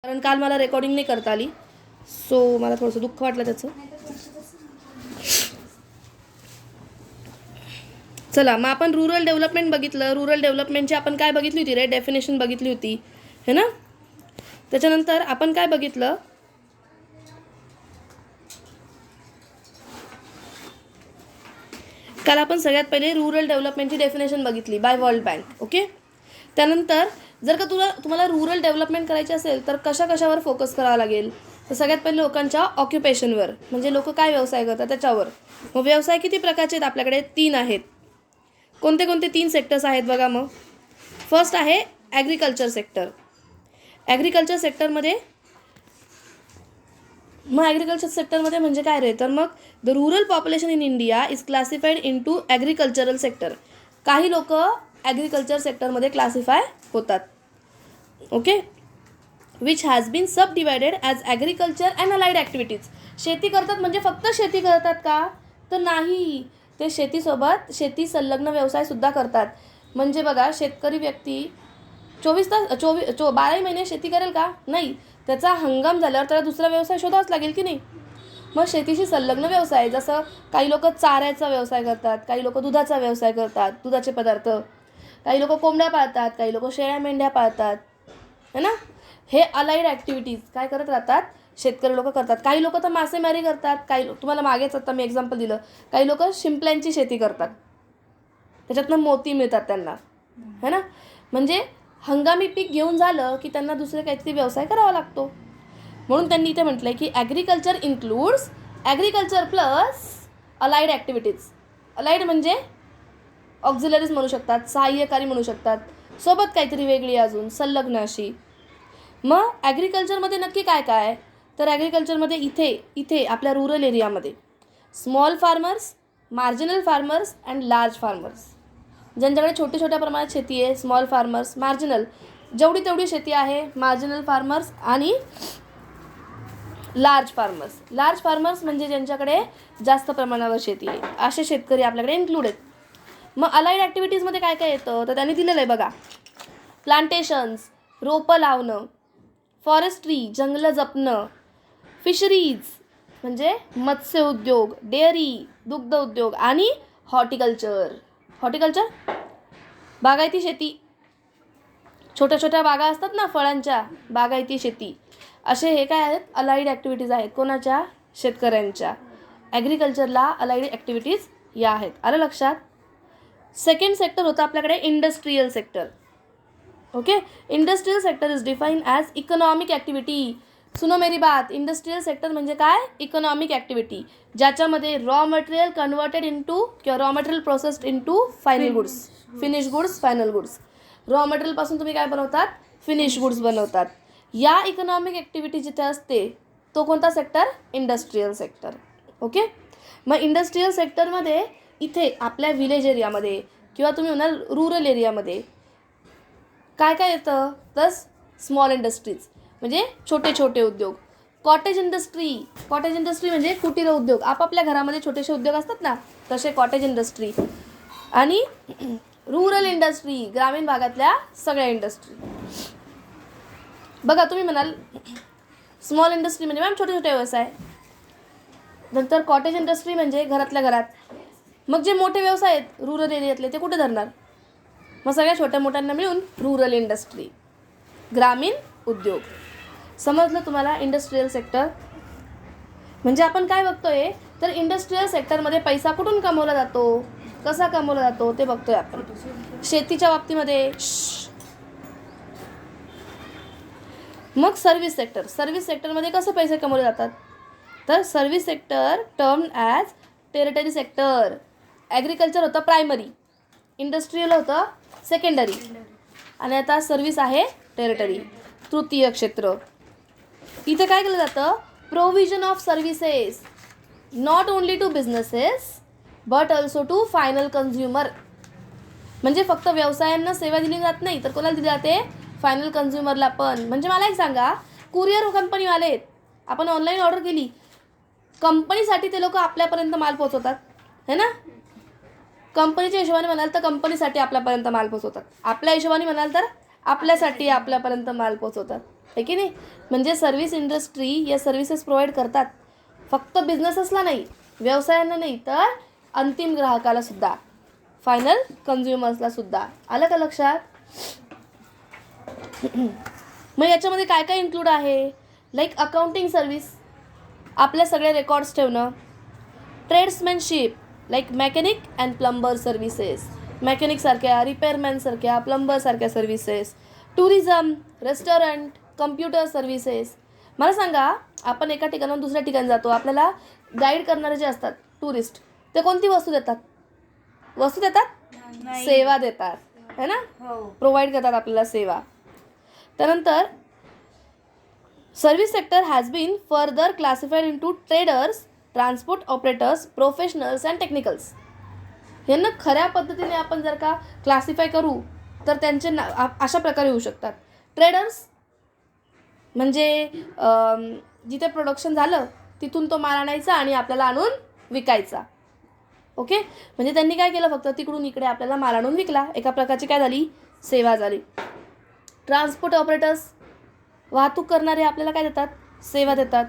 कारण काल मला रेकॉर्डिंग नाही करता आली, सो मला थोडंसं दुःख वाटलं त्याचं. चला मग आपण रुरल डेव्हलपमेंट बघितलं. रुरल डेव्हलपमेंटची आपण काय बघितली होती रे, डेफिनेशन बघितली होती है ना. त्याच्यानंतर आपण काय बघितलं, काल आपण सगळ्यात पहिले रुरल डेव्हलपमेंटची डेफिनेशन बघितली बाय वर्ल्ड बँक. ओके. त्यानंतर जर का तुम्हाला रुरल डेव्हलपमेंट करायची असेल तर कशावर फोकस करावा लागेल, तर सगळ्यात पहिले लोकांच्या ऑक्युपेशनवर, म्हणजे लोक काय व्यवसाय करतात त्याच्यावर. मग व्यवसाय किती प्रकारचे आहेत आपल्याकडे? 3 आहेत. कोणते कोणते 3 सेक्टर्स आहेत बघा. मग फर्स्ट आहे ॲग्रिकल्चर सेक्टर. ॲग्रिकल्चर सेक्टरमध्ये म्हणजे काय रे, तर मग the rural population in India is classified into agricultural sector. काही लोक ॲग्रिकल्चर सेक्टरमध्ये क्लासिफाय होतात. Okay. Which has been subdivided as agriculture and allied activities. शेती करतात म्हणजे फक्त शेती करतात का, तर नाही, ते शेतीसोबत शेती संलग्न व्यवसायसुद्धा करतात. म्हणजे बघा, शेतकरी व्यक्ती 12 महिने शेती करेल का? नाही. त्याचा हंगाम झाल्यावर त्याला दुसरा व्यवसाय शोधावाच लागेल की नाही. मग शेतीशी संलग्न व्यवसाय, जसं काही लोक चाऱ्याचा व्यवसाय करतात, काही लोक दुधाचा व्यवसाय करतात, दुधाचे पदार्थ, काही लोक कोंबड्या पाळतात, काही लोक शेळ्या मेंढ्या पाळतात है ना. हे अलाइड ॲक्टिव्हिटीज काय करत राहतात, शेतकरी लोक करतात. काही लोक तर मासेमारी करतात. काही तुम्हाला मागेच आता मी एक्झाम्पल दिलं, काही लोक शिंपल्यांची शेती करतात, त्याच्यातनं मोती मिळतात त्यांना है ना. म्हणजे हंगामी पीक घेऊन झालं की त्यांना दुसरे काहीतरी व्यवसाय करावा लागतो. म्हणून त्यांनी इथे म्हटलं आहे की agriculture includes agriculture plus allied activities. Allied म्हणजे ऑक्झिलरीज म्हणू शकतात, सहाय्यकारी म्हणू शकतात, सोबत काहीतरी वेगळी अजून संलग्न अशी. मग ॲग्रिकल्चरमध्ये नक्की काय काय, तर ॲग्रिकल्चरमध्ये इथे आपल्या रुरल एरियामध्ये small farmers, marginal farmers and large farmers. ज्यांच्याकडे छोट्या प्रमाणात शेती आहे, स्मॉल फार्मर्स, मार्जिनल जेवढी तेवढी शेती आहे, मार्जिनल फार्मर्स आणि लार्ज फार्मर्स. लार्ज फार्मर्स म्हणजे ज्यांच्याकडे जास्त प्रमाणावर शेती आहे, असे शेतकरी आपल्याकडे इन्क्लूड आहेत. मग अलाइड ॲक्टिव्हिटीजमध्ये काय काय येतं, तर त्यांनी दिलेलं आहे बघा. प्लांटेशन्स, रोपं लावणं, फॉरेस्ट्री, जंगलं जपणं, फिशरीज म्हणजे मत्स्य उद्योग, डेअरी, दुग्ध उद्योग आणि हॉर्टिकल्चर बागायती शेती. छोट्या बागा असतात ना फळांच्या, बागायती शेती. असे हे काय आहेत, अलाइड ॲक्टिव्हिटीज आहेत. कोणाच्या? शेतकऱ्यांच्या. ॲग्रिकल्चरला अलाइड ॲक्टिव्हिटीज या आहेत. आलं लक्षात. सेकंड सेक्टर होतं आपल्याकडे industrial sector. Okay. Industrial sector is define as economic activity. सुनो मेरी बात. इंडस्ट्रियल सेक्टर म्हणजे काय? इकॉनॉमिक ॲक्टिव्हिटी, ज्याच्यामध्ये रॉ मटेरियल कन्वर्टेड इनटू किंवा raw material processed into final goods, finish goods, final goods. Raw मटेरियलपासून तुम्ही काय बनवतात? फिनिश गुड्स बनवतात. या इकॉनॉमिक ॲक्टिव्हिटी जिथे असते तो कोणता सेक्टर? Industrial sector. ओके. मग इंडस्ट्रियल सेक्टरमध्ये इथे आपल्या विलेज एरियामध्ये किंवा तुम्ही म्हणाल रुरल एरियामध्ये काय काय येतं, तर स्मॉल इंडस्ट्रीज म्हणजे छोटे उद्योग. कॉटेज इंडस्ट्री म्हणजे कुटीर उद्योग. आपापल्या घरामध्ये छोटेसे उद्योग असतात ना, तसे कॉटेज इंडस्ट्री. आणि रुरल इंडस्ट्री, ग्रामीण भागातल्या सगळ्या इंडस्ट्री. बघा तुम्ही म्हणाल स्मॉल इंडस्ट्री म्हणजे मॅम छोटे व्यवसाय. नंतर कॉटेज इंडस्ट्री म्हणजे घरातल्या घरात. मग जे मोठे व्यवसाय आहेत रुरल एरियातले ते कुठे धरणार? मग सगळ्या छोट्या मोठ्यांना मिळून रुरल इंडस्ट्री, ग्रामीण उद्योग. समजलं तुम्हाला? इंडस्ट्रियल सेक्टर म्हणजे आपण काय बघतोय, तर इंडस्ट्रियल सेक्टरमध्ये पैसा कुठून कमवला जातो, कसा कमवला जातो ते बघतोय आपण. शेतीच्या बाबतीमध्ये. मग सर्व्हिस सेक्टरमध्ये कसे पैसे कमवले जातात, तर service sector term as territory sector. Agriculture होतं प्रायमरी, इंडस्ट्रियल होतं सेकंडरी, आणि आता सर्व्हिस आहे टेरिटरी, तृतीय क्षेत्र. इथे काय केलं जातं, provision of services not only to businesses but also to final consumer. म्हणजे फक्त व्यवसायांना सेवा दिली जात नाही, तर कोणाला दिली जाते? फायनल कन्झ्युमरला पण. म्हणजे मला एक सांगा, कुरिअर कंपनीवाले आहेत, आपण ऑनलाईन ऑर्डर केली, कंपनीसाठी ते लोक आपल्यापर्यंत माल पोहोचवतात है ना. कंपनीच्या हिशोबाने म्हणाल तर कंपनीसाठी आपल्यापर्यंत माल पोहोचवतात, आपल्या हिशोबाने म्हणाल तर आपल्यासाठी आपल्यापर्यंत माल पोहोचवतात. आहे की नाही. म्हणजे सर्व्हिस इंडस्ट्री या सर्व्हिसेस प्रोव्हाइड करतात, फक्त बिझनेसेसला नाही, व्यवसायांना नाही, तर अंतिम ग्राहकाला सुद्धा, फायनल कन्झ्युमर्सला सुद्धा. आलं का लक्षात? मग याच्यामध्ये काय काय इन्क्लूड आहे? लाईक अकाउंटिंग सर्व्हिस, आपले सगळे रेकॉर्ड्स ठेवणं. Tradesmanship like mechanic and plumber services, मेकॅनिकसारख्या, रिपेअरमॅनसारख्या, प्लंबरसारख्या services. Tourism, restaurant, computer services. मला सांगा, आपण एका ठिकाणाहून दुसऱ्या ठिकाणी जातो, आपल्याला गाईड करणारे जे असतात टुरिस्ट, ते कोणती वस्तू देतात? वस्तू देतात? सेवा देतात, है ना. प्रोव्हाइड करतात आपल्याला सेवा. त्यानंतर service sector has been further classified into traders, transport operators, professionals and technicals. यांना खऱ्या पद्धतीने आपण जर का क्लासिफाय करू तर त्यांचे अशा प्रकारे होऊ शकतात. ट्रेडर्स म्हणजे जिथे प्रोडक्शन झालं तिथून तो माल आणायचा आणि आपल्याला आणून विकायचा. ओके, म्हणजे त्यांनी काय केलं, फक्त तिकडून इकडे आपल्याला माल आणून विकला, एका प्रकारची काय झाली, सेवा झाली. ट्रान्सपोर्ट ऑपरेटर्स, वाहतूक करणारे आपल्याला काय देतात, सेवा देतात.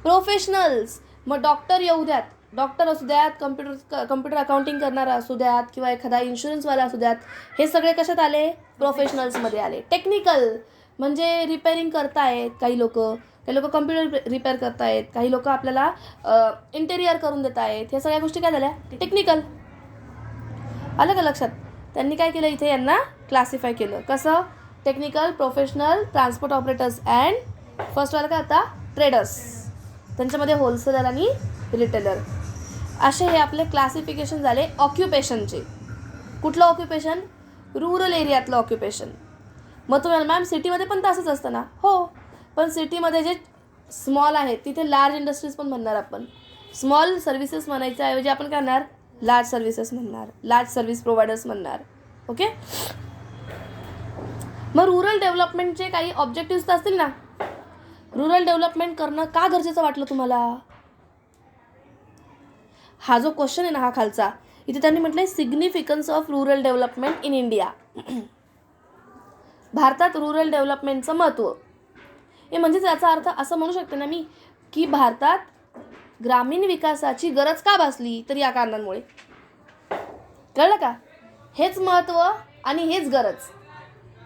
प्रोफेशनल्स, मग डॉक्टर येऊ द्यात, डॉक्टर असू द्यात, कम्प्युटर अकाउंटिंग करणारा असू द्यात, किंवा एखादा इन्शुरन्सवाला असू द्यात, हे सगळे कशात आले, प्रोफेशनल्समध्ये आले. टेक्निकल म्हणजे रिपेअरिंग करतायत काही लोक कम्प्युटर रिपेअर करतायत, काही लोक आपल्याला इंटेरियर करून देत आहेत, ह्या सगळ्या गोष्टी काय झाल्या, टेक्निकल. आलं का लक्षात? त्यांनी काय केलं, इथे यांना क्लासिफाय केलं. कसं? Technical, professional, transport operators and फर्स्टवाला काय होता, ट्रेडर्स. त्यांच्यामध्ये होलसेलर आणि रिटेलर. असे हे आपले क्लासिफिकेशन झाले ऑक्युपेशनचे. कुठलं ऑक्युपेशन? Rural एरियातलं occupation. मग तुम्हाला मॅम सिटीमध्ये पण तसंच असतं ना? हो, पण सिटीमध्ये जे स्मॉल आहेत तिथे लार्ज इंडस्ट्रीज पण म्हणणार आपण. स्मॉल सर्व्हिसेस म्हणायच्या ऐवजी आपण काय म्हणणार, लार्ज सर्व्हिसेस म्हणणार, लार्ज सर्व्हिस प्रोव्हायडर्स म्हणणार. ओके. मग रुरल डेव्हलपमेंटचे काही ऑब्जेक्टिव्स तर असतील ना. रुरल डेव्हलपमेंट करणं का गरजेचं वाटलं तुम्हाला? हा जो क्वेश्चन आहे ना, हा खालचा, इथे त्यांनी म्हटलंय significance of rural development in India. भारतात रुरल डेव्हलपमेंटचं महत्त्व हे म्हणजे याचा अर्थ असं म्हणू शकते ना मी, की भारतात ग्रामीण विकासाची गरज का भासली, तर या कारणांमुळे. कळलं का? हेच महत्त्व आणि हेच गरज.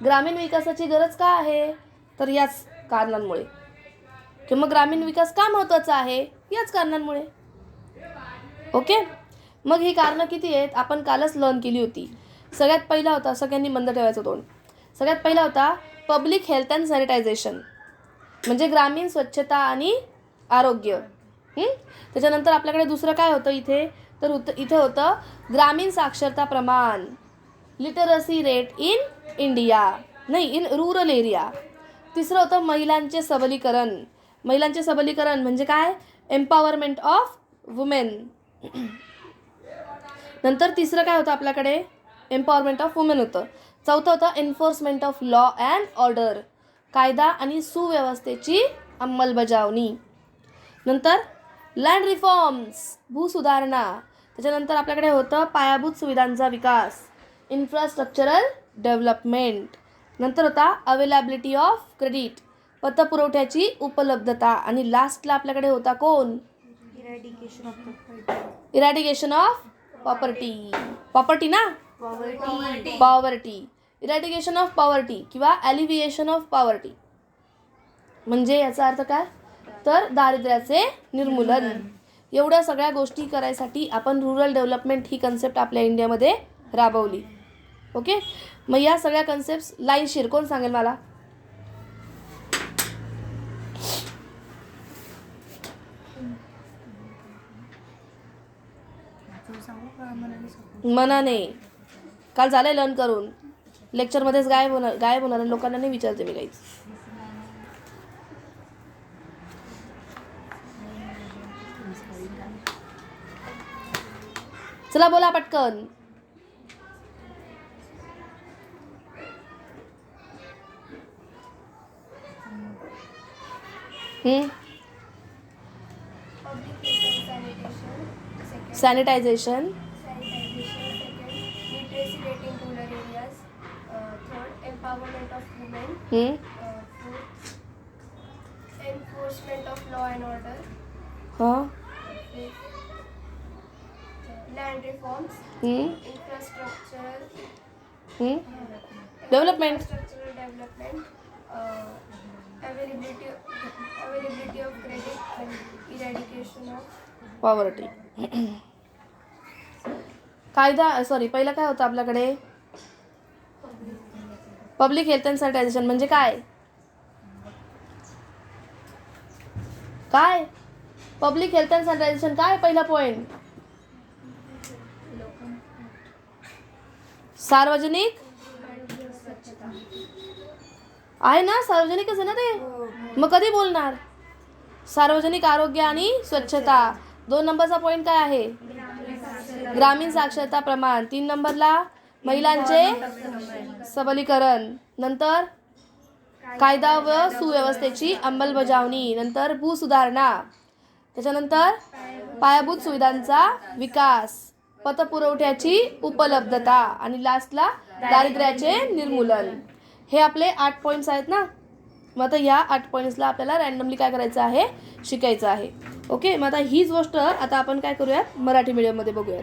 ग्रामीण विकासाची गरज का आहे, तर याच कारणांमुळे. किंवा ग्रामीण विकास का महत्त्वाचा आहे, याच कारणांमुळे. ओके. मग ही कारणं किती आहेत, आपण कालच लर्न केली होती. सगळ्यात पहिला होता, सगळ्यांनी बंद ठेवायचं तोंड. सगळ्यात पहिला होता पब्लिक हेल्थ अँड सॅनिटायझेशन, म्हणजे ग्रामीण स्वच्छता आणि आरोग्य. त्याच्यानंतर आपल्याकडे दुसरं काय होतं इथे, तर इथे होतं ग्रामीण साक्षरता प्रमाण, लिटरसी रेट इन इंडिया, नाही इन रुरल एरिया. तिसरं होतं महिलांचे सबलीकरण. महिलांचे सबलीकरण म्हणजे काय, एम्पॉवरमेंट ऑफ वुमेन. नंतर तिसरं काय होतं आपल्याकडे, एम्पॉवरमेंट ऑफ वुमेन होतं. चौथं होतं enforcement of law and order, कायदा आणि सुव्यवस्थेची अंमलबजावणी. नंतर लँड रिफॉर्म्स, भूसुधारणा. त्याच्यानंतर आपल्याकडे होतं पायाभूत सुविधांचा विकास, इन्फ्रास्ट्रक्चरल डेव्हलपमेंट. नंतर होता अवेलेबिलिटी ऑफ क्रेडिट, पतपुरवठ्याची उपलब्धता. आणि लास्टला आपल्याकडे होता कोण, इरॅडिकेशन ऑफ पॉवर्टी. पॉवर्टी ना, पॉवर्टी. इरॅडिकेशन ऑफ पॉवर्टी किंवा ॲलिव्हिएशन ऑफ पॉवर्टी म्हणजे याचा अर्थ काय, तर दारिद्र्याचे निर्मूलन. एवढ्या सगळ्या गोष्टी करायसाठी आपण रुरल डेव्हलपमेंट ही कन्सेप्ट आपल्या इंडियामध्ये राबवली. ओके. मग या सगळ्या कन्सेप्ट लाईनशीर कोण सांगेल मला? मनाने. काल झालंय लर्न करून, लेक्चरमध्येच गायब होणार लोकांना नाही विचारते मी काहीच. चला बोला पटकन. Sanitisation, enforcement of law and order, हां. land reforms, हं. infrastructural development. infrastructural development, availability of credit, and eradication of poverty. कायदा सॉरी पहिलं काय होतं आपल्याकडे? पब्लिक हेल्थ अँड सॅनिटायझेशन म्हणजे काय? काय पब्लिक हेल्थ अँड सॅनिटायझेशन काय पहिला पॉइंट? सार्वजनिक आहे ना, सार्वजनिकच आहे ना ते. मग कधी बोलणार? सार्वजनिक आरोग्य आणि स्वच्छता. 2 नंबरचा पॉइंट काय आहे? ग्रामीण साक्षरता प्रमाण. 3 नंबरला महिलांचे सबलीकरण. नंतर कायदा व सुव्यवस्थेची अंमलबजावणी. नंतर भूसुधारणा. त्याच्यानंतर पायाभूत सुविधांचा विकास, पतपुरवठ्याची उपलब्धता आणि लास्टला दारिद्र्याचे निर्मूलन. हे आपले 8 पॉईंट्स आहेत ना. मग आता ह्या 8 पॉईंट्सला आपल्याला रॅन्डमली काय करायचं आहे? शिकायचं आहे. ओके. मग आता हीच गोष्ट आता आपण काय करूयात? मराठी मीडियममध्ये बघूयात.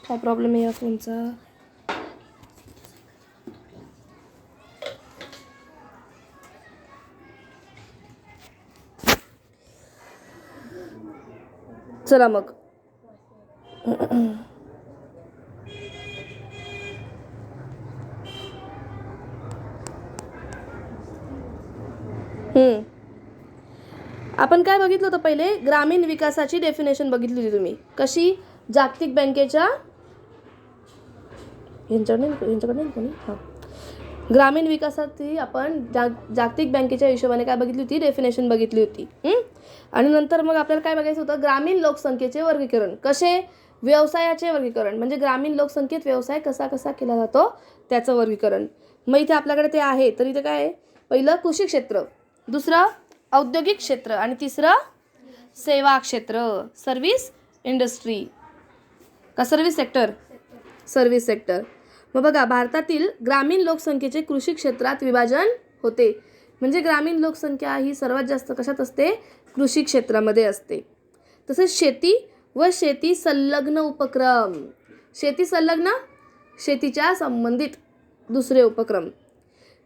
काय प्रॉब्लेम आहे या फोनचा? चला मग. आपण काय बघितलं होतं पहिले? ग्रामीण विकासाची डेफिनेशन बघितली होती तुम्ही. कशी? जागतिक बँकेच्या यांच्याकडे कोणी हां ग्रामीण विकासाची आपण जागतिक बँकेच्या हिशोबाने काय बघितली होती? डेफिनेशन बघितली होती. आणि नंतर मग आपल्याला काय बघायचं होतं? ग्रामीण लोकसंख्येचे वर्गीकरण. कसे? व्यवसायाचे वर्गीकरण. म्हणजे ग्रामीण लोकसंख्येत व्यवसाय कसा कसा केला जातो त्याचं वर्गीकरण. मग इथे आपल्याकडे ते आहे. तर इथे काय आहे? पहिलं कृषी क्षेत्र, दुसरं औद्योगिक क्षेत्र आणि तिसरं सेवा क्षेत्र, सर्व्हिस इंडस्ट्री का सर्व्हिस सेक्टर? Service sector. मग बघा, भारतातील ग्रामीण लोकसंख्येचे कृषी क्षेत्रात विभाजन होते. म्हणजे ग्रामीण लोकसंख्या ही सर्वात जास्त कशात असते? कृषी क्षेत्रामध्ये असते. तसेच शेती व शेती संलग्न उपक्रम. शेती संलग्न, शेतीच्या संबंधित दुसरे उपक्रम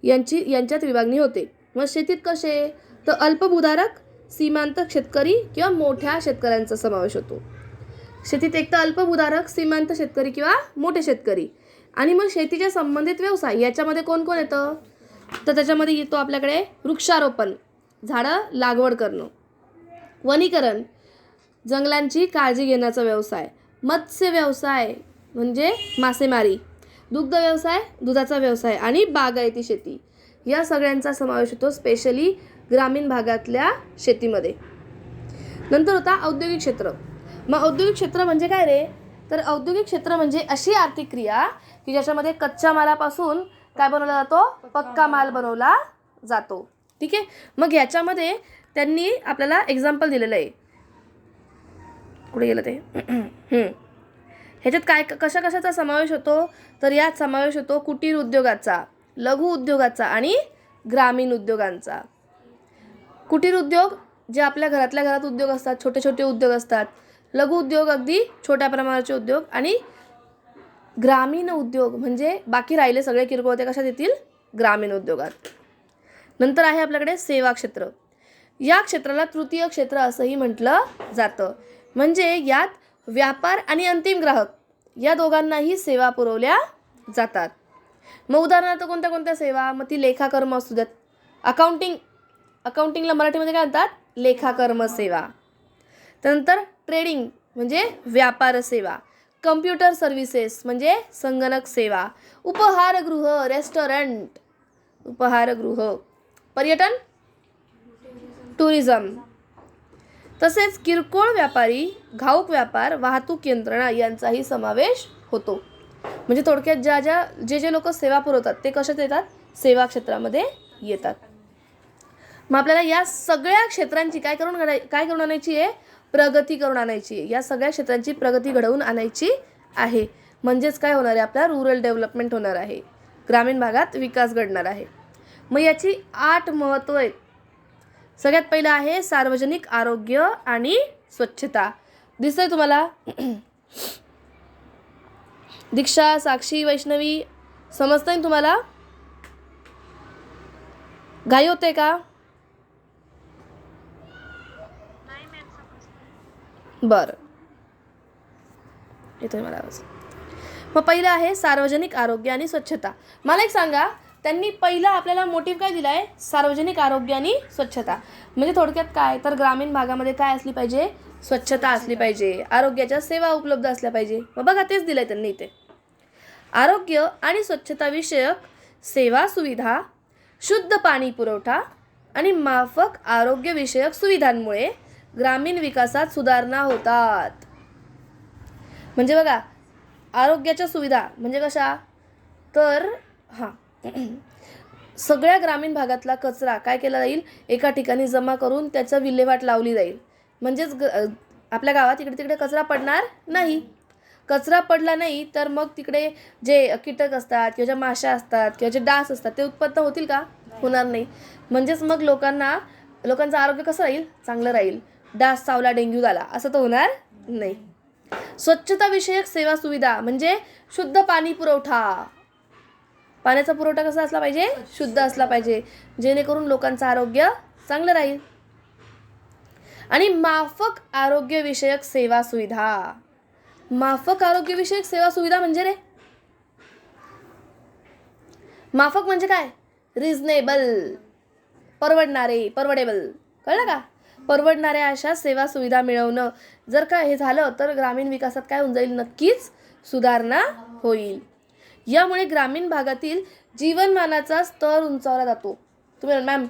यांच्यात विभागणी होते. मग शेतीत कसे? तर अल्पभूधारक, सीमांत शेतकरी किंवा मोठ्या शेतकऱ्यांचा समावेश होतो. शेतीत एक तर अल्पभूधारक, सीमांत शेतकरी किंवा मोठे शेतकरी. आणि मग शेतीच्या संबंधित व्यवसाय याच्यामध्ये कोण कोण येतं? तर त्याच्यामध्ये येतो आपल्याकडे वृक्षारोपण, झाडं लागवड करणं, वनीकरण, जंगलांची काळजी घेण्याचा व्यवसाय, मत्स्य व्यवसाय म्हणजे मासेमारी, दुग्ध व्यवसाय, दुधाचा व्यवसाय आणि बागायती शेती. या सगळ्यांचा समावेश होतो स्पेशली ग्रामीण भागातल्या शेतीमध्ये. नंतर होता औद्योगिक क्षेत्र. मग औद्योगिक क्षेत्र म्हणजे काय रे? तर औद्योगिक क्षेत्र म्हणजे अशी आर्थिक क्रिया की ज्याच्यामध्ये कच्च्या मालापासून काय बनवला जातो? पक्का माल बनवला जातो. ठीक आहे. मग ह्याच्यामध्ये त्यांनी आपल्याला एक्झाम्पल दिलेलं आहे. कुठे गेलं ते? ह्याच्यात काय कशा कशाचा समावेश होतो? तर यात समावेश होतो कुटीर उद्योगाचा, लघु उद्योगाचा आणि ग्रामीण उद्योगांचा. कुटीर उद्योग जे आपल्या घरातल्या घरात उद्योग असतात, छोटे छोटे उद्योग असतात. लघु उद्योग अगदी छोट्या प्रमाणाचे उद्योग. आणि ग्रामीण उद्योग म्हणजे बाकी राहिले सगळे किरकोळ ते कशात येतील? ग्रामीण उद्योगात. नंतर आहे आपल्याकडे सेवा क्षेत्र. या क्षेत्राला तृतीय क्षेत्र असंही म्हटलं जातं. म्हणजे यात व्यापार आणि अंतिम ग्राहक या दोघांनाही सेवा पुरवल्या जातात. मग उदाहरणार्थ कोणत्या कोणत्या सेवा? मग ती लेखाकर्म असू द्यात, अकाउंटिंगला मराठीमध्ये काय म्हणतात? लेखाकर्म सेवा. त्यानंतर ट्रेडिंग म्हणजे व्यापार सेवा, कम्प्युटर सर्व्हिसेस म्हणजे संगणक सेवा, उपहारगृह रेस्टॉरंट, उपहारगृह, पर्यटन टुरिझम. तसेच किरकोळ व्यापारी, घाऊक व्यापार, वाहतूक यंत्रणा यांचाही समावेश होतो. म्हणजे थोडक्यात जे लोक सेवा पुरवतात ते कशात येतात? सेवा क्षेत्रामध्ये येतात. मग आपल्याला या सगळ्या क्षेत्रांची काय करून आणायची आहे? प्रगती करून आणायची आहे. या सगळ्या क्षेत्रांची प्रगती घडवून आणायची आहे. म्हणजेच काय होणार आहे? आपला रुरल डेव्हलपमेंट होणार आहे, ग्रामीण भागात विकास घडणार आहे. मग याची 8 महत्त्व आहेत. सगळ्यात पहिलं आहे सार्वजनिक आरोग्य आणि स्वच्छता. दिसतंय तुम्हाला? दीक्षा, साक्षी, वैष्णवी, समजतंय तुम्हाला? घाई होते का? बरं, येतोय मला आवाज. मग पहिलं आहे सार्वजनिक आरोग्य आणि स्वच्छता. मला एक सांगा, त्यांनी पहिला आपल्याला मोटिव्ह काय दिला आहे? सार्वजनिक आरोग्य आणि स्वच्छता. म्हणजे थोडक्यात काय, तर ग्रामीण भागामध्ये काय असली पाहिजे? स्वच्छता असली पाहिजे, आरोग्याच्या सेवा उपलब्ध असल्या पाहिजे. मग बघा, तेच दिलं आहे त्यांनी इथे. आरोग्य आणि स्वच्छता विषयक सेवा सुविधा, शुद्ध पाणी पुरवठा आणि माफक आरोग्यविषयक सुविधांमुळे ग्रामीण विकासात सुधारणा होतात. म्हणजे बघा, आरोग्याच्या सुविधा म्हणजे कशा? तर सगळ्या ग्रामीण भागातला कचरा काय केला जाईल? एका ठिकाणी जमा करून त्याचं विल्हेवाट लावली जाईल. म्हणजेच आपल्या गावात इकडे तिकडे कचरा पडणार नाही. कचरा पडला नाही तर मग तिकडे जे कीटक असतात किंवा ज्या माशा असतात किंवा जे डास असतात ते उत्पन्न होतील का? होणार नाही. म्हणजेच मग लोकांचं आरोग्य कसं राहील? चांगलं राहील. डास चावला, डेंग्यू झाला असं तर होणार नाही. स्वच्छता विषयक सेवा सुविधा म्हणजे शुद्ध पाणी पुरवठा. पाण्याचा पुरवठा कसा असला पाहिजे? शुद्ध असला पाहिजे, जेणेकरून लोकांचं आरोग्य चांगलं राहील. आणि माफक आरोग्यविषयक सेवा सुविधा. माफक आरोग्यविषयक सेवा सुविधा म्हणजे रे, माफक म्हणजे काय? रिझनेबल, परवडेबल. कळलं का? परवडणाऱ्या अशा सेवा सुविधा मिळवणं. जर का हे झालं तर ग्रामीण विकासात काय होऊन जाईल? नक्कीच सुधारणा होईल. यामुळे ग्रामीण भागातील जीवनमानाचा स्तर उंचावला जातो. तुम्ही मॅम,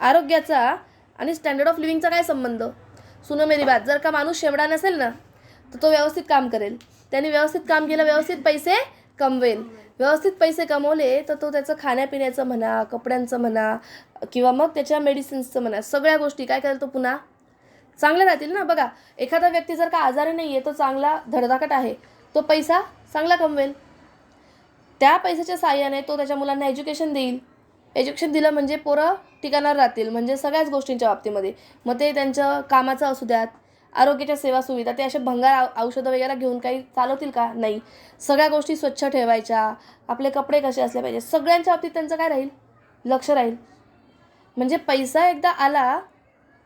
आरोग्याचा आणि स्टँडर्ड ऑफ लिव्हिंगचा काय संबंध? सुनो मेरी बात, जर का माणूस शेवडा नसेल ना तर तो व्यवस्थित काम करेल. त्याने व्यवस्थित काम केलं, व्यवस्थित पैसे कमवेल. व्यवस्थित पैसे कमवले तर तो त्याचं खाण्यापिण्याचं म्हणा, कपड्यांचं म्हणा किंवा मग त्याच्या मेडिसिन्सचं म्हणा, सगळ्या गोष्टी काय करेल तो पुन्हा चांगल्या राहतील ना. बघा, एखादा व्यक्ती जर का आजारी नाही आहे, तो चांगला धडधाकट आहे, तो पैसा चांगला कमवेल. त्या पैशाच्या साहाय्याने तो त्याच्या मुलांना एज्युकेशन देईल. एज्युकेशन दिलं म्हणजे पोरं ठिकाणावर राहतील, म्हणजे सगळ्याच गोष्टींच्या बाबतीमध्ये. मग ते त्यांचं कामाचं असू द्यात, आरोग्याच्या सेवा सुविधा, ते असे भंगार औषधं वगैरे घेऊन काही चालवतील का? नाही. सगळ्या गोष्टी स्वच्छ ठेवायच्या, आपले कपडे कसे असले पाहिजे, सगळ्यांच्या बाबतीत त्यांचं काय राहील? लक्ष राहील. म्हणजे पैसा एकदा आला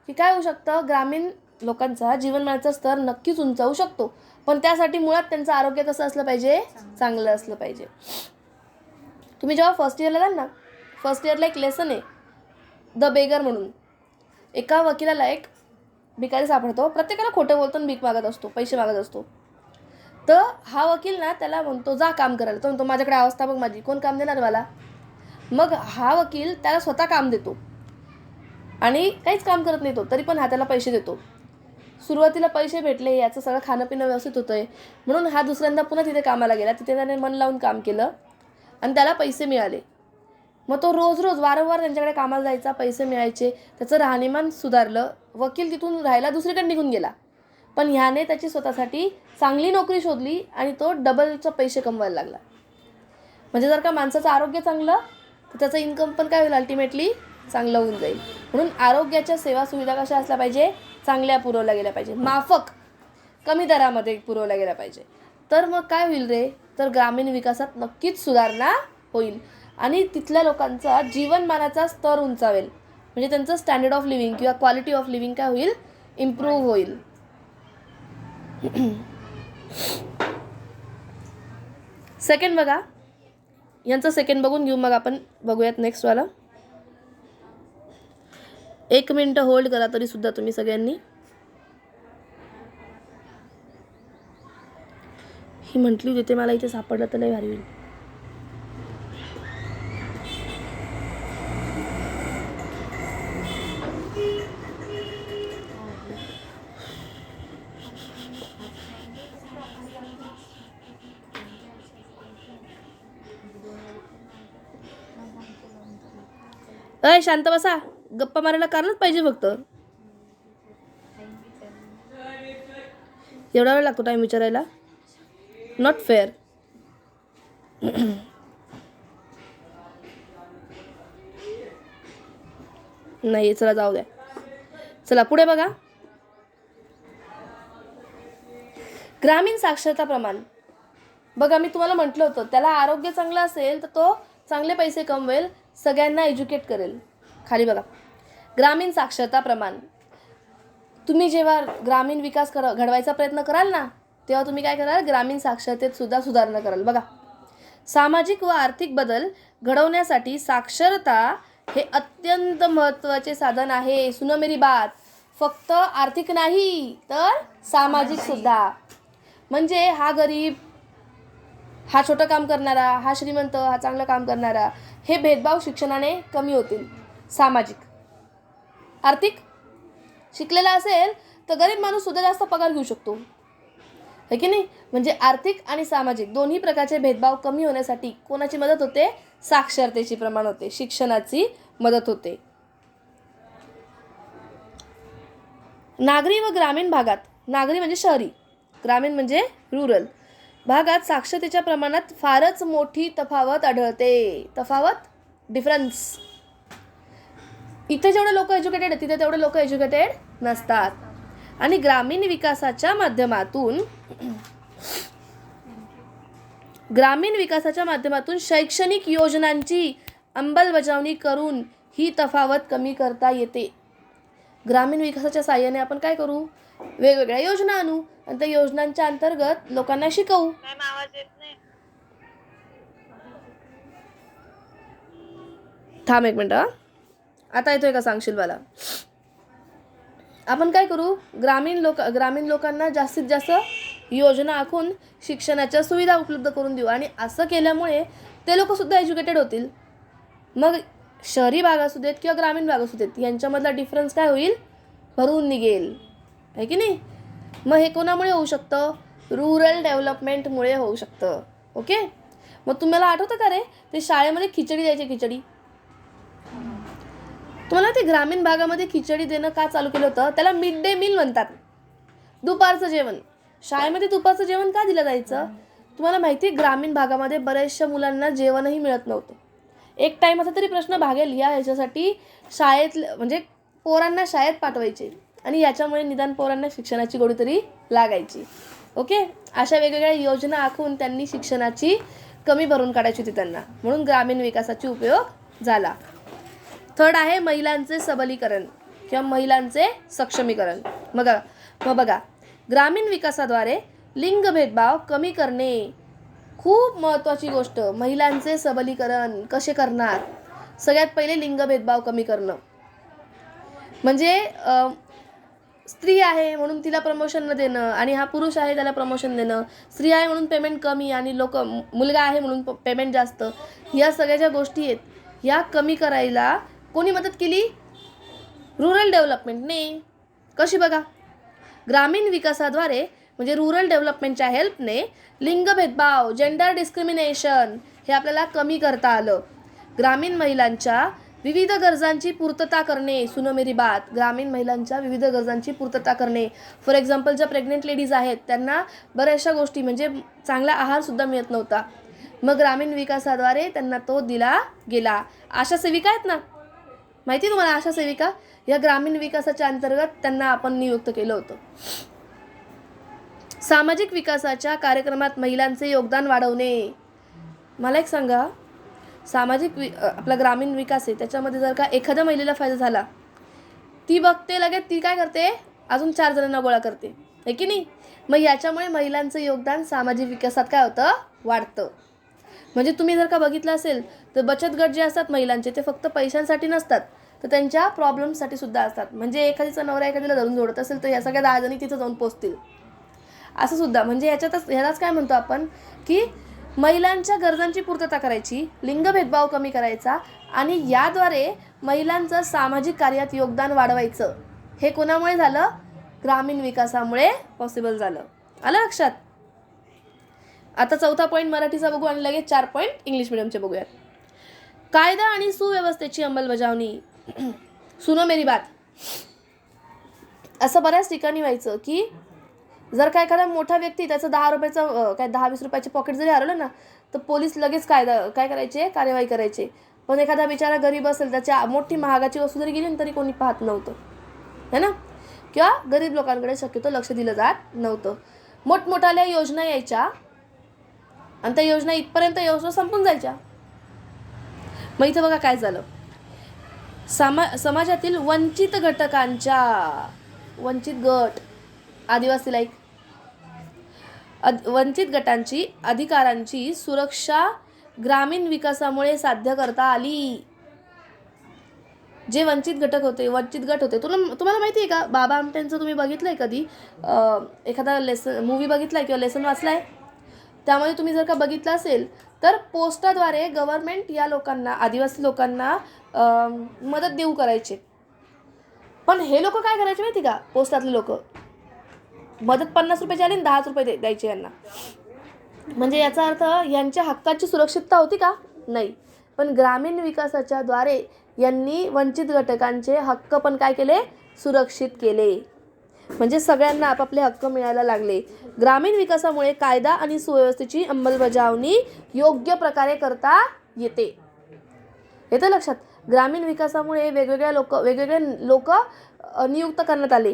की काय होऊ शकतं? ग्रामीण लोकांचा जीवनमानाचा स्तर नक्कीच उंचावू शकतो. पण त्यासाठी मुळात त्यांचं आरोग्य कसं असलं पाहिजे? चांगलं असलं पाहिजे. तुम्ही जेव्हा फर्स्ट इयरला जाल ना, फर्स्ट इयरला एक लेसन आहे द बेगर म्हणून. एका वकिलाला एक भिकारी सापडतो, प्रत्येकाला खोटं बोलतो आणि भीक मागत असतो, पैसे मागत असतो. तर हा वकील ना त्याला म्हणतो, जा काम करायला. तो म्हणतो, माझ्याकडे अवस्था बघ माझी, कोण काम देणार मला? मग हा वकील त्याला स्वतः काम देतो आणि काहीच काम करत नाही तो, तरी पण हा त्याला पैसे देतो. सुरुवातीला पैसे भेटले, याचं सगळं खाणं पिणं व्यवस्थित होतं आहे म्हणून हा दुसऱ्यांदा पुन्हा तिथे कामाला गेला. तिथे त्याने मन लावून काम केलं आणि त्याला पैसे मिळाले. मग तो रोज वारंवार त्यांच्याकडे कामाला जायचा, पैसे मिळायचे, त्याचं राहणीमान सुधारलं. वकील तिथून राहायला दुसरीकडे निघून गेला, पण ह्याने त्याची स्वतःसाठी चांगली नोकरी शोधली आणि तो डबलचे पैसे कमवायला लागला. म्हणजे जर का माणसाचं आरोग्य चांगलं तर त्याचं इन्कम पण काय होईल? अल्टिमेटली चांगलं होऊन जाईल. म्हणून आरोग्याच्या सेवा सुविधा कशा असल्या पाहिजे? चांगल्या पुरवल्या गेल्या पाहिजे, माफक, कमी दरामध्ये पुरवल्या गेल्या पाहिजे. तर मग काय होईल रे? तर ग्रामीण विकासात नक्कीच सुधारणा होईल आणि तिथल्या लोकांचा जीवनमानाचा स्तर उंचावेल. म्हणजे त्यांचं स्टँडर्ड ऑफ लिव्हिंग किंवा क्वालिटी ऑफ लिव्हिंग काय होईल? इम्प्रूव्ह होईल. सेकंड बघा, यांचं सेकंड बघून घेऊ, मग आपण बघूयात नेक्स्टवाला. 1 मिनिट होल्ड करा तरी सुद्धा तुम्ही सगळ्यांनी. ही म्हटली होती, मला इथे सापडलं तर लय भारी होईल. अय शांत बसा, गप्पा मारायला कारणच पाहिजे फक्त. एवढा वेळ लागतो टाईम विचारायला? Not fair. नाही, चला जाऊ द्या. चला पुढे बघा. ग्रामीण साक्षरता प्रमाण. बघा, मी तुम्हाला म्हटलं होतं त्याला आरोग्य चांगलं असेल तर तो चांगले पैसे कमवेल, सगळ्यांना एज्युकेट करेल. खाली बघा, ग्रामीण साक्षरता प्रमाण. तुम्ही जेव्हा ग्रामीण विकास घडवायचा प्रयत्न कराल ना, तेव्हा तुम्ही काय कराल? ग्रामीण साक्षरतेत सुद्धा सुधारणा कराल. बघा, सामाजिक व आर्थिक बदल घडवण्यासाठी साक्षरता हे अत्यंत महत्त्वाचे साधन आहे. सुनो मेरी बात. फक्त आर्थिक नाही तर सामाजिक सुद्धा. म्हणजे हा गरीब, हा छोटं काम करणारा, हा श्रीमंत, हा चांगलं काम करणारा, हे भेदभाव शिक्षणाने कमी होतील. सामाजिक. आर्थिक. शिकलेला असेल तर गरीब माणूस सुद्धा जास्त पगार घेऊ शकतो, है की नाही? म्हणजे आर्थिक आणि सामाजिक दोन्ही प्रकारचे भेदभाव कमी होण्यासाठी कोणाची मदत होते? साक्षरतेची प्रमाण होते, शिक्षणाची मदत होते. नागरी व ग्रामीण भागात, नागरी म्हणजे शहरी, ग्रामीण म्हणजे रुरल भागात साक्षरतेच्या प्रमाणात फारच मोठी तफावत आढळते. तफावत, डिफरन्स. इथे जेवढे लोक एज्युकेटेड आहेत तिथे तेवढे लोक एज्युकेटेड नसतात. आणि ग्रामीण विकासाच्या माध्यमातून शैक्षणिक योजनांची अंमलबजावणी करून ही तफावत कमी करता येते. ग्रामीण विकासाच्या साहाय्याने आपण काय करू? वेगवेगळ्या योजना आणू आणि त्या योजनांच्या अंतर्गत लोकांना शिकवू. आवाज येत नाही. थांब एक मिनिट. आता येतोय का सांगशील मला? आपण काय करू? ग्रामीण लोकांना जास्तीत जास्त योजना आखून शिक्षणाच्या सुविधा उपलब्ध करून देऊ. आणि असं केल्यामुळे ते लोक सुद्धा एज्युकेटेड होतील. मग शहरी भाग असू देत किंवा ग्रामीण भाग असू देत, यांच्यामधला डिफरन्स काय होईल? भरून निघेल, आहे की नाही? मग हे कोणामुळे होऊ शकतं? रुरल डेव्हलपमेंटमुळे होऊ शकतं. ओके. मग तुम्हाला आठवतं का रे ते शाळेमध्ये खिचडी द्यायचे? खिचडी तुम्हाला ते ग्रामीण भागामध्ये खिचडी देणं का चालू केलं होतं? त्याला मिड डे मील म्हणतात. दुपारचं जेवण. शाळेमध्ये दुपारचं जेवण का दिलं जायचं? तुम्हाला माहिती आहे, ग्रामीण भागामध्ये बऱ्याचशा मुलांना जेवणही मिळत नव्हतं. एक टाईम असा तरी प्रश्न भागेल या ह्याच्यासाठी शाळेत, म्हणजे पोरांना शाळेत पाठवायचे आणि याच्यामुळे निदान पोरांना शिक्षणाची गोडी तरी लागायची. ओके. अशा वेगवेगळ्या योजना आखून त्यांनी शिक्षणाची कमी भरून काढायची होती त्यांना, म्हणून ग्रामीण विकासाचा उपयोग झाला. थर्ड आहे महिलांचे सबलीकरण किंवा महिलांचे सक्षमीकरण. मग बघा, ग्रामीण विकासाद्वारे लिंग भेदभाव कमी करणे खूप महत्त्वाची गोष्ट. महिलांचे सबलीकरण कसे करणार? सगळ्यात पहिले लिंग भेदभाव कमी करणं. म्हणजे स्त्री आहे म्हणून तिला प्रमोशन न देणं आणि हा पुरुष आहे त्याला प्रमोशन देणं. स्त्री आहे म्हणून पेमेंट कमी आणि मुलगा आहे म्हणून पेमेंट जास्त. या सगळ्या ज्या गोष्टी आहेत या कमी करायला कोणी मदत केली? रुरल डेव्हलपमेंटने. कशी? बघा, ग्रामीण विकासाद्वारे म्हणजे रुरल डेव्हलपमेंटच्या हेल्पने लिंग भेदभाव, जेंडर डिस्क्रिमिनेशन हे आपल्याला कमी करता आलं. ग्रामीण महिलांच्या विविध गरजांची पूर्तता करणे. सुनो मेरी बात. ग्रामीण महिलांच्या विविध गरजांची पूर्तता करणे. फॉर एक्झाम्पल, ज्या प्रेग्नेंट लेडीज आहेत त्यांना बऱ्याचशा गोष्टी म्हणजे चांगला आहारसुद्धा मिळत नव्हता. मग ग्रामीण विकासाद्वारे त्यांना तो दिला गेला. आशा सेविका आहेत ना, माहिती तुम्हाला? आशा सेविका या ग्रामीण विकासाच्या अंतर्गत त्यांना आपण नियुक्त केलं होतं. सामाजिक विकासाच्या कार्यक्रमात महिलांचे योगदान वाढवणे. मला एक सांगा, आपला ग्रामीण विकास आहे त्याच्यामध्ये जर का एखाद्या महिलेला फायदा झाला, ती बघते लगेच, ती काय करते? अजून 4 जणांना गोळा करते, आहे की नाही? मग याच्यामुळे महिलांचं योगदान सामाजिक विकासात काय होतं? वाढतं. म्हणजे तुम्ही जर का बघितलं असेल तर बचत गट जे असतात महिलांचे ते फक्त पैशांसाठी नसतात, तर त्यांच्या प्रॉब्लेमसाठी सुद्धा असतात. म्हणजे एखादीचा नवरा एखादीला धरून जोडत असेल तर या सगळ्या 10 जणी तिथं जाऊन पोचतील, असं सुद्धा. म्हणजे ह्यालाच काय म्हणतो आपण की महिलांच्या गरजांची पूर्तता करायची, लिंग भेदभाव कमी करायचा आणि याद्वारे महिलांचं सामाजिक कार्यात योगदान वाढवायचं. हे कोणामुळे झालं? ग्रामीण विकासामुळे पॉसिबल झालं. आलं लक्षात? आता 4था पॉईंट मराठीचा बघू आणि लगेच 4 पॉईंट इंग्लिश मिडियमचे बघूयात. कायदा आणि सुव्यवस्थेची अंमलबजावणी. सुनो मेरी बात. असं बऱ्याच ठिकाणी व्हायचं की जर का एखादा मोठा व्यक्ती त्याचं 10 रुपयाचं काय 10-20 रुपयाचे पॉकेट जरी हरवलं ना तर पोलीस लगेच काय करायचे, कार्यवाही करायचे. पण एखादा बिचारा गरीब असेल त्याच्या मोठी महागाची वस्तू जरी गेली ना तरी कोणी पाहत नव्हतं, है ना. किंवा गरीब लोकांकडे शक्यतो लक्ष दिलं जात नव्हतं. मोठमोठ्याल्या योजना यायच्या आणि त्या योजना इथपर्यंत योजना संपून जायच्या. मग इथं बघा काय झालं. समाजातील वंचित घटकांच्या, वंचित गट, आदिवासी लाईक वंचित गटांची अधिकारांची सुरक्षा ग्रामीण विकासामुळे साध्य करता आली. जे वंचित गट होते तुम्हाला माहिती आहे का, बाबा आमट्यांचं तुम्ही बघितलंय कधी, एखादा मूवी बघितलाय किंवा लेसन वाचलाय. त्यामध्ये तुम्ही जर का बघितलं असेल तर पोस्टाद्वारे गव्हर्नमेंट या लोकांना, आदिवासी लोकांना मदत देऊ करायचे. पण हे लोक काय करायचे माहिती का, पोस्टातले लोक मदत 50 रुपयाची आली आणि 10 रुपये द्यायचे यांना. म्हणजे याचा अर्थ यांच्या हक्काची सुरक्षितता होती का, नाही. पण ग्रामीण विकासाच्या द्वारे यांनी वंचित घटकांचे हक्क पण काय केले, सुरक्षित केले. म्हणजे सगळ्यांना आपापले हक्क मिळायला लागले. ग्रामीण विकासामुळे कायदा आणि सुव्यवस्थेची अंमलबजावणी योग्य प्रकारे करता येते. येतं लक्षात. ग्रामीण विकासामुळे वेगवेगळे लोक नियुक्त करण्यात आले.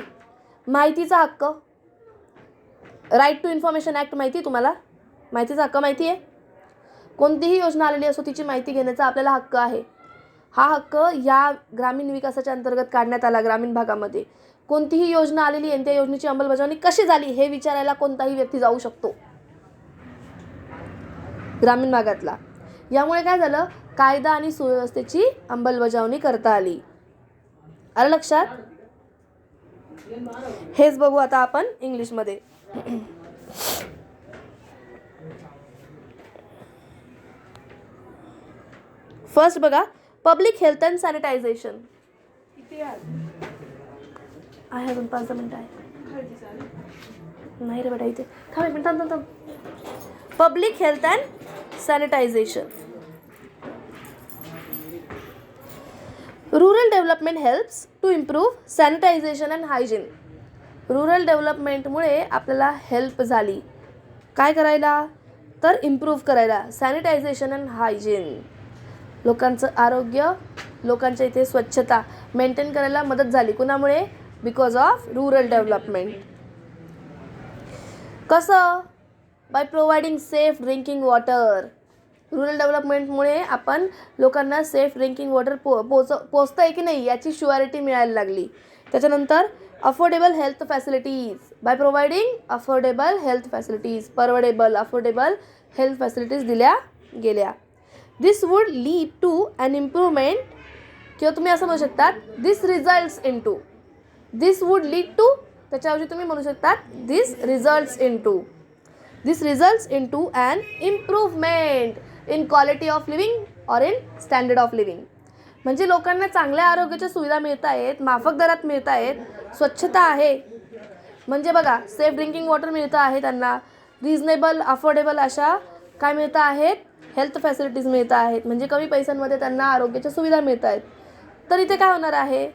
माहितीचा हक्क, राईट टू इन्फॉर्मेशन ॲक्ट माहिती आहे तुम्हाला, माहितीचा हक्क माहिती आहे. कोणतीही योजना आलेली असो तिची माहिती घेण्याचा आपल्याला हक्क आहे. हा हक्क या ग्रामीण विकासाच्या अंतर्गत काढण्यात आला. ग्रामीण भागामध्ये कोणतीही योजना आलेली आणि त्या योजनेची अंमलबजावणी कशी झाली हे विचारायला कोणताही व्यक्ती जाऊ शकतो ग्रामीण भागातला. यामुळे काय झालं, कायदा आणि सुव्यवस्थेची अंमलबजावणी करता आली. आलं लक्षात. हेच बघू आता आपण इंग्लिशमध्ये. फर्स्ट बघा, पब्लिक हेल्थ अँड सॅनिटायझेशन. आहे अजून 5-10 मिनिटं आहे. नाही रे बेटा, इथे थांब एक मिनिट, थांब. Public health and sanitization. Rural development helps to improve sanitization and hygiene. Rural डेव्हलपमेंटमुळे आपल्याला हेल्प झाली काय करायला, तर इम्प्रूव्ह करायला. सॅनिटायझेशन अँड हायजीन, लोकांचं आरोग्य, लोकांच्या इथे स्वच्छता मेंटेन करायला मदत झाली. कुणामुळे, बिकॉज ऑफ रुरल डेव्हलपमेंट. कसं, by providing safe drinking water. Rural डेव्हलपमेंटमुळे आपण लोकांना सेफ ड्रिंकिंग वॉटर पोचतं आहे की नाही याची शुअरिटी मिळायला लागली. त्याच्यानंतर affordable health facilities. By providing affordable health facilities, परवडेबल अफोर्डेबल हेल्थ फॅसिलिटीज दिल्या गेल्या. This would lead to an improvement, किंवा तुम्ही असं म्हणू शकतात this results in to. This would lead to, त्याच्याऐवजी तुम्ही म्हणू शकतात this results in to an improvement in quality of living or in standard of living. म्हणजे लोकांना चांगल्या आरोग्याच्या सुविधा मिळत आहेत, माफक दरात मिळत आहेत, स्वच्छता आहे. म्हणजे बघा, सेफ ड्रिंकिंग वॉटर मिळतं आहे त्यांना, रिजनेबल अफोर्डेबल अशा काय मिळतं आहेत, हेल्थ फॅसिलिटीज मिळत आहेत. म्हणजे कमी पैशांमध्ये त्यांना आरोग्याच्या सुविधा मिळत आहेत. तर इथे काय होणार आहे,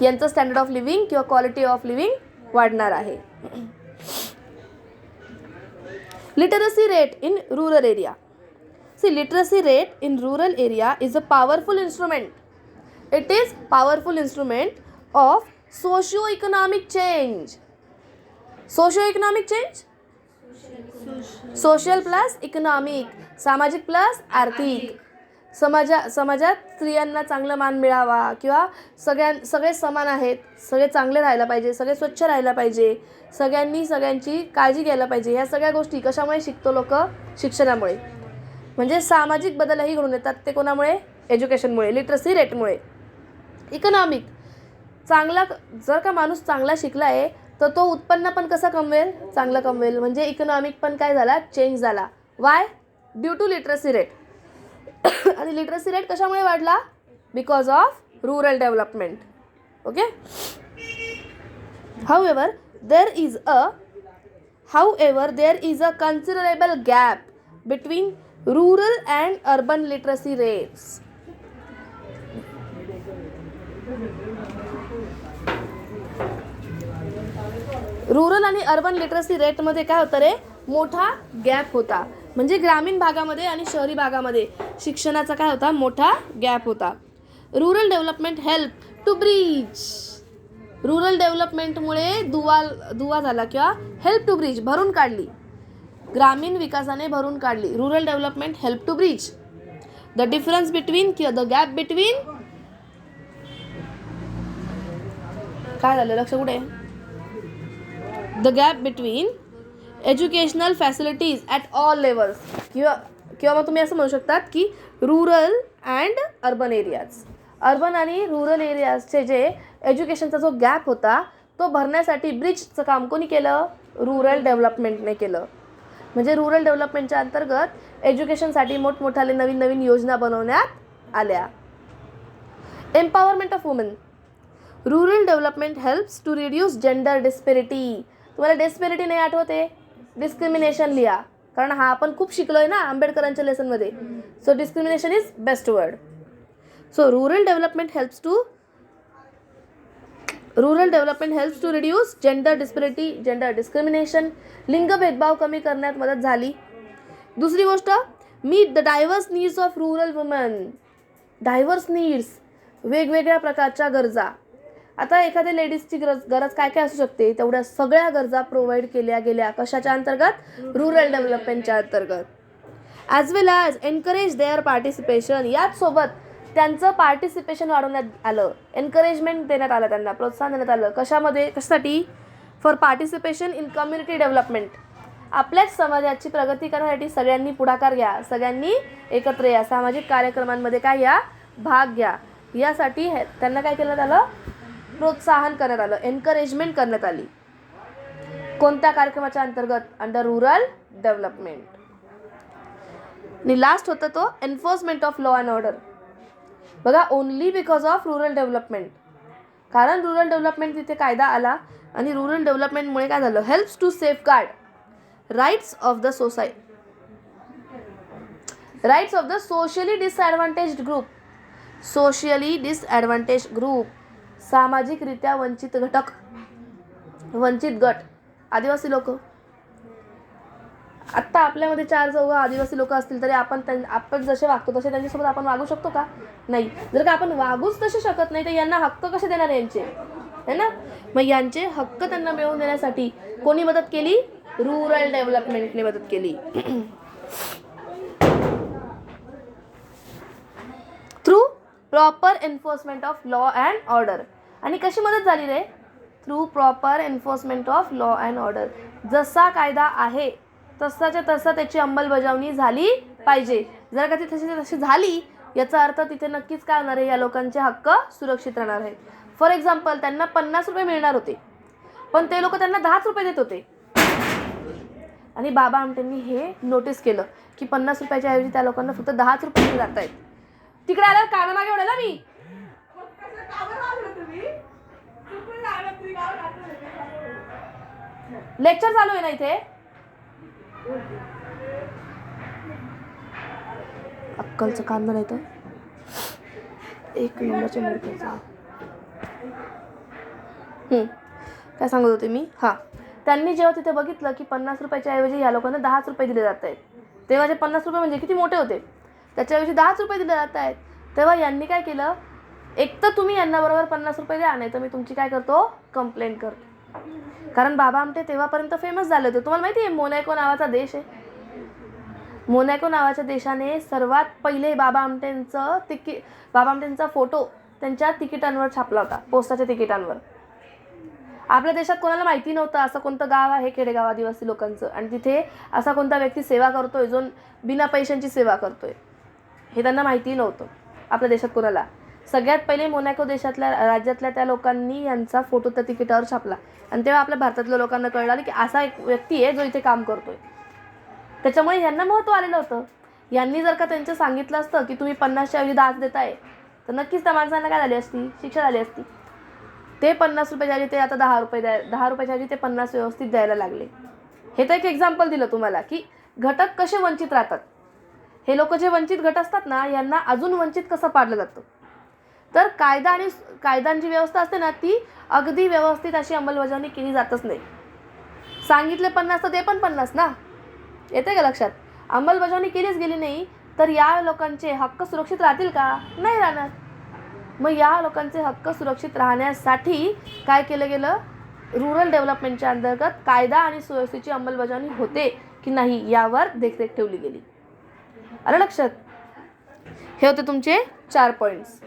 यांचं स्टँडर्ड ऑफ लिव्हिंग किंवा क्वालिटी ऑफ लिव्हिंग वाढणार आहे. Literacy rate in rural area. See, literacy rate in rural area is a powerful instrument. It is powerful instrument of socio-economic change. Socio-economic change? Social plus economic. सामाजिक plus आर्थिक. समाजात स्त्रियांना चांगला मान मिळावा किंवा सगळे समान आहेत, सगळे चांगले राहायला पाहिजे, सगळे स्वच्छ राहायला पाहिजे, सगळ्यांनी सगळ्यांची काळजी घ्यायला पाहिजे. ह्या सगळ्या गोष्टी कशामुळे शिकतो लोक, शिक्षणामुळे. म्हणजे सामाजिक बदलही घडून येतात ते कोणामुळे, एज्युकेशनमुळे, लिटरसी रेटमुळे. इकॉनॉमिक, चांगला जर का माणूस चांगला शिकला आहे तर तो उत्पन्न पण कसं कमवेल, चांगलं कमवेल. म्हणजे इकॉनॉमिक पण काय झाला, चेंज झाला. Why, due to literacy rate. आणि लिटरसी रेट कशामुळे वाढला, because of rural development. Okay. However there is a considerable gap between rural and urban literacy rates. Rural आणि अर्बन लिटरसी रेटमध्ये काय होतं रे, मोठा गॅप होता. म्हणजे ग्रामीण भागामध्ये आणि शहरी भागामध्ये शिक्षणाचा काय होता, मोठा गॅप होता. Rural development help to bridge. Rural डेव्हलपमेंटमुळे दुवा झाला किंवा हेल्प टू ब्रिज, भरून काढली. ग्रामीण विकासाने भरून काढली. Rural development help to bridge the difference between किंवा द गॅप बिटवीन, काय झालं लक्ष कुठे, the gap between educational facilities at all levels, किंवा मग तुम्ही असं म्हणू शकतात की rural and urban areas. Urban आणि रुरल एरियाजचे जे एज्युकेशनचा जो गॅप होता तो भरण्यासाठी ब्रिजचं काम कोणी केलं, रुरल डेव्हलपमेंटने केलं. म्हणजे रुरल डेव्हलपमेंटच्या अंतर्गत एज्युकेशनसाठी मोठमोठाले नवीन नवीन योजना बनवण्यात आल्या. Empowerment of women. Rural development helps to reduce gender disparity. तुम्हाला डिस्पेरिटी नाही आठवते, डिस्क्रिमिनेशन लिहा, कारण हा आपण खूप शिकलोय ना आंबेडकरांच्या लेसनमध्ये. So discrimination is best word. So rural development helps to reduce gender disparity, gender discrimination, लिंग भेदभाव कमी करण्यात मदत झाली. दुसरी गोष्ट, meet the diverse needs of rural woman. Diverse needs, वेगवेगळ्या प्रकारच्या गरजा. आता एखाद्या लेडीजची गरज काय काय असू शकते, तेवढ्या सगळ्या गरजा प्रोव्हाइड केल्या गेल्या. कशाच्या अंतर्गत, रुरल डेव्हलपमेंटच्या अंतर्गत. As well as encourage their participation. याच सोबत त्यांचं पार्टिसिपेशन वाढवण्यात आलं, एनकरेजमेंट देण्यात आलं, त्यांना प्रोत्साहन देण्यात आलं. कशामध्ये, कशासाठी, for participation in community development. आपल्याच समाजाची प्रगती करण्यासाठी सगळ्यांनी पुढाकार घ्या, सगळ्यांनी एकत्र या, सामाजिक कार्यक्रमांमध्ये काय घ्या, भाग घ्या. यासाठी त्यांना काय करण्यात आलं, प्रोत्साहन करण्यात आलं, एनकरेजमेंट करण्यात आली. कोणत्या कार्यक्रमाच्या अंतर्गत, अंडर रुरल डेव्हलपमेंट. आणि लास्ट होता तो enforcement of law and order. बघा, only because of rural development, कारण रुरल डेव्हलपमेंट तिथे कायदा आला आणि रुरल डेव्हलपमेंटमुळे काय झालं, helps to safeguard rights of the socially disadvantaged group. Socially disadvantaged group, सामाजिकरित्या वंचित घटक, वंचित गट, आदिवासी लोक. आत्ता आपल्यामध्ये 4 चौघ आदिवासी लोक असतील तरी आपण जसे वागतो तसे त्यांच्यासोबत आपण वागू शकतो का, नाही. जर का आपण वागूच तसे शकत नाही तर यांना हक्क कसे देणार यांचे, है ना. मग यांचे हक्क त्यांना मिळवून देण्यासाठी कोणी मदत केली, रुरल डेव्हलपमेंटने मदत केली. Through proper enforcement of law and order. आणि कशी मदत झाली रे, through proper enforcement of law and order. जसा कायदा आहे तसाच्या तसा त्याची अंमलबजावणी झाली पाहिजे. जर का ती तशी झाली याचा अर्थ तिथे नक्कीच काय होणार आहे, या लोकांचे हक्क सुरक्षित राहणार आहेत. फॉर एक्झाम्पल, त्यांना 50 रुपये मिळणार होते पण ते लोक त्यांना 10 रुपये देत होते. आणि बाबा आमटेंनी हे नोटीस केलं की 50 रुपयाच्या ऐवजी त्या लोकांना फक्त 10 रुपये दिले जात आहेत. तिकडे आल्यावर कानामागे ओढायला मी, लेक्चर चालू आहे ना इथे. अक्कलचं कांदा नाही तर एक नंबरच्या मूर्तीचा. काय सांगत होते मी, हां. त्यांनी जेव्हा तिथे बघितलं की 50 रुपयाच्या ऐवजी या लोकांना 10 रुपये दिले जात आहेत, तेव्हा जे 50 रुपये म्हणजे किती मोठे होते, त्याच्याऐवजी 10 रुपये दिले जात आहेत. तेव्हा यांनी काय केलं, एक तर तुम्ही यांना बरोबर 50 रुपये द्या, नाही तर मी तुमची काय करतो, कंप्लेंट करतो. कारण बाबा आमटे तेव्हापर्यंत फेमस झाले होते. तुम्हाला माहिती आहे मोनॅको नावाचा देश आहे. मोनॅको नावाच्या देशाने सर्वात पहिले बाबा आमटेंचा फोटो त्यांच्या तिकिटांवर छापला होता, पोस्टाच्या तिकिटांवर. आपल्या देशात कोणाला माहिती नव्हतं असं कोणतं गाव आहे खेडेगाव आदिवासी लोकांचं, आणि तिथे असा कोणता व्यक्ती सेवा करतोय जो बिना पैशांची सेवा करतोय, हे त्यांना माहिती नव्हतं आपल्या देशात कोणाला. सगळ्यात पहिले मोनॅको देशातल्या राज्यातल्या त्या लोकांनी यांचा फोटो त्या तिकिटावर छापला, आणि तेव्हा आपल्या भारतातल्या लोकांना कळलं की असा एक व्यक्ती आहे जो इथे काम करतोय. त्याच्यामुळे यांना महत्त्व आलेलं होतं. यांनी जर का त्यांचं सांगितलं असतं की तुम्ही 50च्या ऐवजी 10 देताय, तर नक्कीच त्या माणसांना काय झाली असती, शिक्षा झाली असती. ते 50 रुपयाच्या ऐवजी ते आता 10 रुपयाच्या ऐवजी ते 50 व्यवस्थित द्यायला लागले. हे तर एक एक्झाम्पल दिलं तुम्हाला की घटक कसे वंचित राहतात. हे लोक जे वंचित गट असतात ना, यांना अजून वंचित कसं पाडलं जातं. तर कायदा आणि कायद्यांची व्यवस्था असते ना, ती अगदी व्यवस्थित अशी अंमलबजावणी केली जातच नाही. सांगितले 50 तर ते पण 50 ना. येते का लक्षात? अंमलबजावणी केलीच गेली नाही तर या लोकांचे हक्क सुरक्षित राहतील का? नाही राहणार. मग या लोकांचे हक्क सुरक्षित राहण्यासाठी काय केलं गेलं? रुरल डेव्हलपमेंटच्या अंतर्गत कायदा आणि सुव्यवस्थेची अंमलबजावणी होते की नाही यावर देखरेख ठेवली गेली. आलं लक्षात? हे होते तुमचे 4 पॉईंट्स.